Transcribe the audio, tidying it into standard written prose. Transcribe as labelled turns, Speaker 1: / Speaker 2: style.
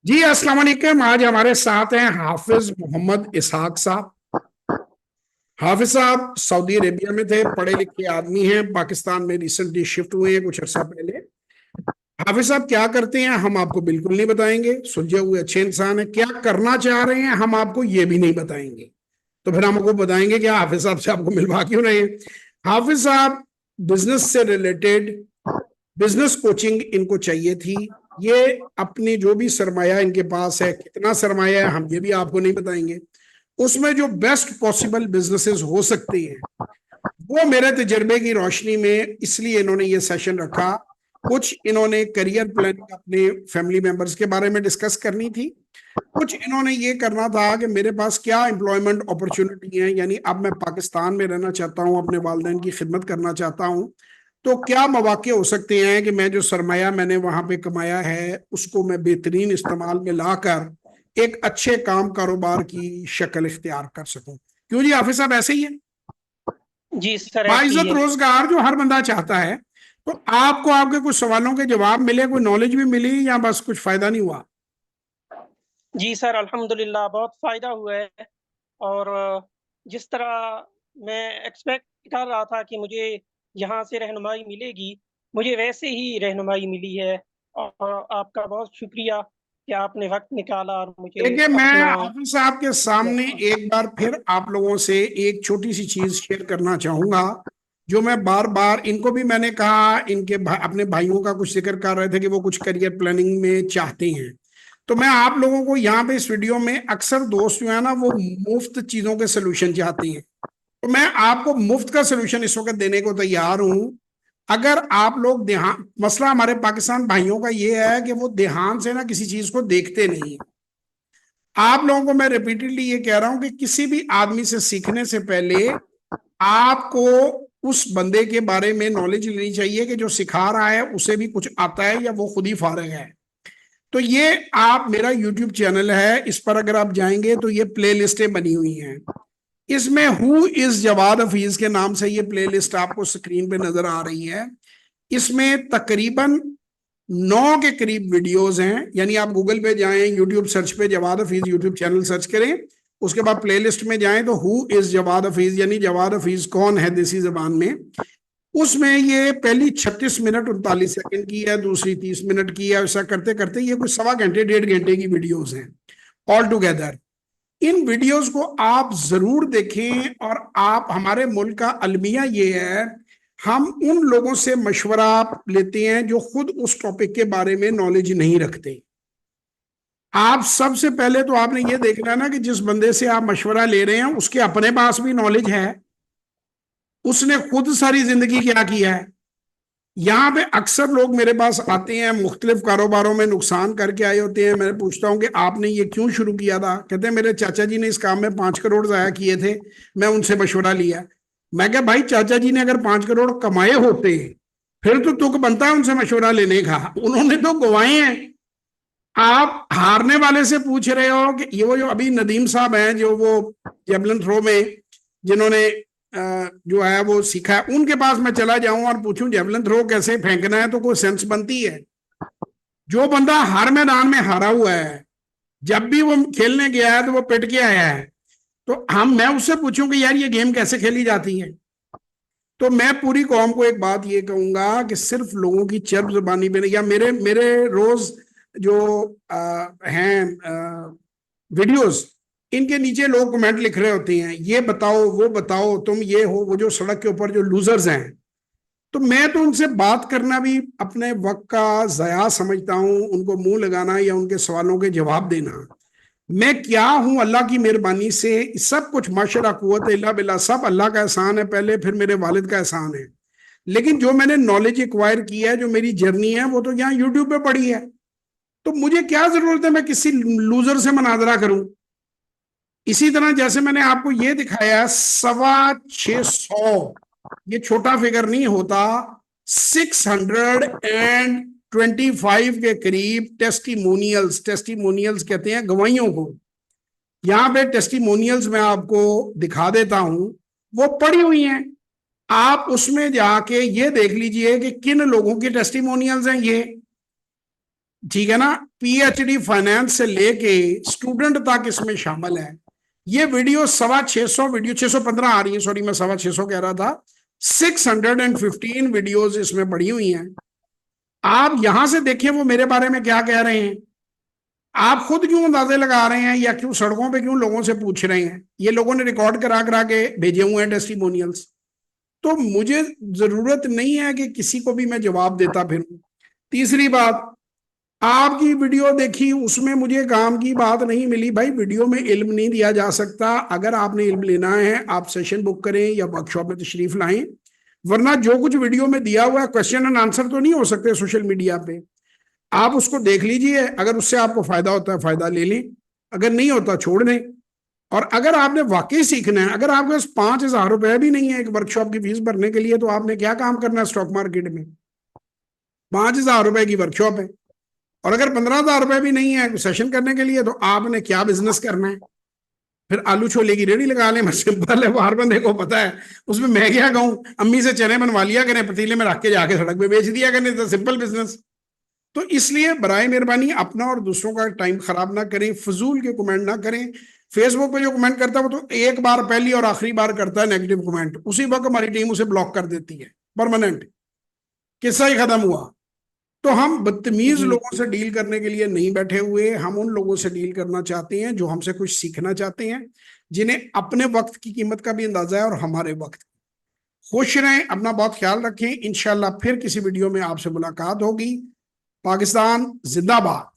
Speaker 1: जी अस्सलाम वालेकुम। आज हमारे साथ हैं हाफिज मोहम्मद इसहाक साहब। हाफिज साहब सऊदी अरेबिया में थे, पढ़े लिखे आदमी हैं, पाकिस्तान में रिसेंटली शिफ्ट हुए हैं कुछ अर्सा पहले। हाफिज साहब क्या करते हैं हम आपको बिल्कुल नहीं बताएंगे, सुलझे हुए अच्छे इंसान है। क्या करना चाह रहे हैं हम आपको ये भी नहीं बताएंगे। तो फिर हम आपको बताएंगे कि हाफिज साहब से आपको मिलवा क्यों रहे हैं। हाफिज साहब बिजनेस से रिलेटेड बिजनेस कोचिंग इनको चाहिए थी। ये अपनी जो भी सरमाया इनके पास है, कितना सरमाया है हम ये भी आपको नहीं बताएंगे। उसमें जो बेस्ट पॉसिबल बिजनेसेस हो सकते हैं वो मेरे तजर्बे की रोशनी में इसलिए इन्होंने ये सेशन रखा। कुछ इन्होंने करियर प्लानिंग अपने फैमिली मेंबर्स के बारे में डिस्कस करनी थी। कुछ इन्होंने ये करना था कि मेरे पास क्या एम्प्लॉयमेंट अपॉर्चुनिटी है, यानी अब मैं पाकिस्तान में रहना चाहता हूँ, अपने वालिदैन की खिदमत करना चाहता हूँ, तो क्या मौके हो सकते हैं कि मैं जो सरमाया मैंने वहां पे कमाया है उसको मैं बेहतरीन इस्तेमाल में लाकर एक अच्छे काम कारोबार की शक्ल इख्तियार कर सकूं। क्यों जी हाफिज साहब, ऐसे ही है।
Speaker 2: जी सर, ऐसी ही
Speaker 1: बाइज्जत
Speaker 2: है।
Speaker 1: रोजगार जो हर बंदा चाहता है। तो आपको आपके कुछ सवालों के जवाब मिले, कोई नॉलेज भी मिली, या बस कुछ फायदा नहीं हुआ।
Speaker 2: जी सर, अल्हम्दुलिल्लाह बहुत फ़ायदा हुआ है। और जिस तरह मैं एक्सपेक्ट कर रहा था कि मुझे यहाँ से रहनुमाई मिलेगी, मुझे वैसे ही रहनुमाई मिली है। और आपका बहुत शुक्रिया कि आपने वक़्त निकाला और मुझे
Speaker 1: देखिए, मैं
Speaker 2: अपना।
Speaker 1: हाफिज साहब के सामने एक बार फिर आप लोगों से एक छोटी सी चीज शेयर करना चाहूंगा, जो मैं बार बार इनको भी मैंने कहा, अपने भाइयों का कुछ जिक्र कर रहे थे कि वो कुछ करियर प्लानिंग में चाहते हैं। तो मैं आप लोगों को यहाँ पे इस वीडियो में, अक्सर दोस्त जो है ना वो मुफ्त चीजों के सोल्यूशन चाहते हैं। तो मैं आपको मुफ्त का सोल्यूशन इस वक्त देने को तैयार हूं। अगर आप लोग ध्यान, मसला हमारे पाकिस्तान भाइयों का ये है कि वो ध्यान से ना किसी चीज को देखते नहीं। आप लोगों को मैं रिपीटेडली ये कह रहा हूं कि किसी भी आदमी से सीखने से पहले आपको उस बंदे के बारे में नॉलेज लेनी चाहिए कि जो सिखा रहा है उसे भी कुछ आता है या वो खुद ही फारिग है। तो ये, आप, मेरा यूट्यूब चैनल है, इस पर अगर आप जाएंगे तो ये प्ले लिस्टें बनी हुई हैं। इसमें हु इज जवाद हफीज के नाम से ये प्ले लिस्ट आपको स्क्रीन पे नजर आ रही है। इसमें तकरीबन 9 के करीब वीडियोस हैं। यानी आप गूगल पे जाएं, यूट्यूब सर्च पे Jawad Hafeez YouTube channel search करें, उसके बाद प्लेलिस्ट में जाएं तो हु इज जवाद हफीज, यानी जवाद हफीज कौन है देसी जबान में। उसमें ये पहली 36 मिनट 39 सेकंड की है, दूसरी 30 मिनट की है। ऐसा करते करते ये कुछ सवा घंटे 1.5 घंटे की वीडियोस हैं ऑल टुगेदर। इन वीडियोस को आप जरूर देखें। और आप, हमारे मुल्क का अलमिया ये है, हम उन लोगों से मशवरा लेते हैं जो खुद उस टॉपिक के बारे में नॉलेज नहीं रखते। आप सबसे पहले तो आपने ये देखना है ना कि जिस बंदे से आप मशवरा ले रहे हैं उसके अपने पास भी नॉलेज है, उसने खुद सारी जिंदगी क्या किया है। यहाँ पे अक्सर लोग मेरे पास आते हैं, मुख्तलिफ कारोबारों में नुकसान करके आए होते हैं। मैं पूछता हूँ कि आपने ये क्यों शुरू किया था, कहते हैं मेरे चाचा जी ने इस काम में 5 करोड़ जाया किए थे, मैं उनसे मशवरा लिया। मैं क्या भाई, चाचा जी ने अगर 5 करोड़ कमाए होते फिर तो तुक बनता है उनसे मशवरा लेने का, उन्होंने तो गवाए हैं। आप हारने वाले से पूछ रहे हो कि ये, वो जो अभी नदीम साहब हैं जो वो जेवलिन थ्रो में जिन्होंने जो है वो सीखा है, उनके पास मैं चला जाऊं और पूछूं जेवलिन थ्रो कैसे फेंकना है तो कोई सेंस बनती है। जो बंदा हर मैदान में हारा हुआ है, जब भी वो खेलने गया है तो वो पिट के आया है, तो मैं उससे पूछूं कि यार ये गेम कैसे खेली जाती है। तो मैं पूरी कौम को एक बात ये कहूंगा कि सिर्फ लोगों की चर्ब जुबानी पे नहीं, या मेरे मेरे रोज जो हैं वीडियोस, इनके नीचे लोग कमेंट लिख रहे होते हैं, ये बताओ वो बताओ, तुम ये हो वो, जो सड़क के ऊपर जो लूजर्स हैं। तो मैं तो उनसे बात करना भी अपने वक्त का जया समझता हूं, उनको मुंह लगाना या उनके सवालों के जवाब देना। मैं क्या हूं, अल्लाह की मेहरबानी से सब कुछ, माशरा कुव्वत इल्ला बिल्लाह, सब अल्लाह का एहसान है पहले, फिर मेरे वालिद का एहसान है। लेकिन जो मैंने नॉलेज एक्वायर की है, जो मेरी जर्नी है, वो तो यहाँ यूट्यूब पे पड़ी है। तो मुझे क्या जरूरत है मैं किसी लूजर से मनाजरा करूं। इसी तरह जैसे मैंने आपको ये दिखाया, 625, ये छोटा फिगर नहीं होता। 625 के करीब टेस्टिमोनियल्स, टेस्टिमोनियल्स कहते हैं गवाहियों को। यहाँ पे टेस्टिमोनियल्स मैं आपको दिखा देता हूं, वो पड़ी हुई हैं। आप उसमें जाके ये देख लीजिए कि किन लोगों की टेस्टिमोनियल्स हैं ये। ठीक है ना, पीएचडी फाइनेंस से लेके स्टूडेंट तक इसमें शामिल है। ये वीडियो 625 वीडियो 615 आ रही है, सॉरी मैं 625 कह रहा था, 615 वीडियोस इसमें पड़ी हुई हैं। आप यहां से देखिए वो मेरे बारे में क्या कह रहे हैं, आप खुद क्यों अंदाजे लगा रहे हैं या क्यों सड़कों पे क्यों लोगों से पूछ रहे हैं। ये लोगों ने रिकॉर्ड करा करा के भेजे हुए हैं टेस्टिमोनियल्स, तो मुझे जरूरत नहीं है कि किसी को भी मैं जवाब देता फिरूं। तीसरी बात, आपकी वीडियो देखी उसमें मुझे काम की बात नहीं मिली। भाई वीडियो में इल्म नहीं दिया जा सकता। अगर आपने इल्म लेना है आप सेशन बुक करें या वर्कशॉप में तशरीफ लाएं, वरना जो कुछ वीडियो में दिया हुआ है क्वेश्चन एंड आंसर तो नहीं हो सकते सोशल मीडिया पे। आप उसको देख लीजिए, अगर उससे आपको फायदा होता है फायदा ले लें, अगर नहीं होता छोड़ दें। और अगर आपने वाकई सीखना है, अगर आपके पास 5,000 रुपए भी नहीं है एक वर्कशॉप की फीस भरने के लिए, तो आपने क्या काम करना है स्टॉक मार्केट में। 5,000 रुपए की वर्कशॉप है, और अगर 15,000 रुपए भी नहीं है सेशन करने के लिए, तो आपने क्या बिजनेस करना है। फिर आलू छोले की रेडी लगा लें, सिंपल है, वो हर बंदे को पता है। उसमें मैं क्या कहूँ, अम्मी से चने बनवा लिया करें, पतीले में रख के जाके सड़क पे बेच दिया करें, तो सिंपल बिजनेस। तो इसलिए बराए मेहरबानी अपना और दूसरों का टाइम खराब ना करें, फजूल के कमेंट ना करें। फेसबुक पे जो कमेंट करता है वो तो एक बार पहली और आखिरी बार करता है नेगेटिव कमेंट, उसी वक्त हमारी टीम उसे ब्लॉक कर देती है परमानेंट, किस्सा ही खत्म हुआ। तो हम बदतमीज
Speaker 2: जी
Speaker 1: लोगों से डील करने के लिए नहीं बैठे हुए, हम उन लोगों से डील करना चाहते हैं जो हमसे कुछ सीखना चाहते हैं, जिन्हें अपने वक्त की कीमत का भी अंदाजा है और हमारे वक्त। खुश रहें, अपना बहुत ख्याल रखें। इंशाल्लाह फिर किसी वीडियो में आपसे मुलाकात होगी। पाकिस्तान जिंदाबाद।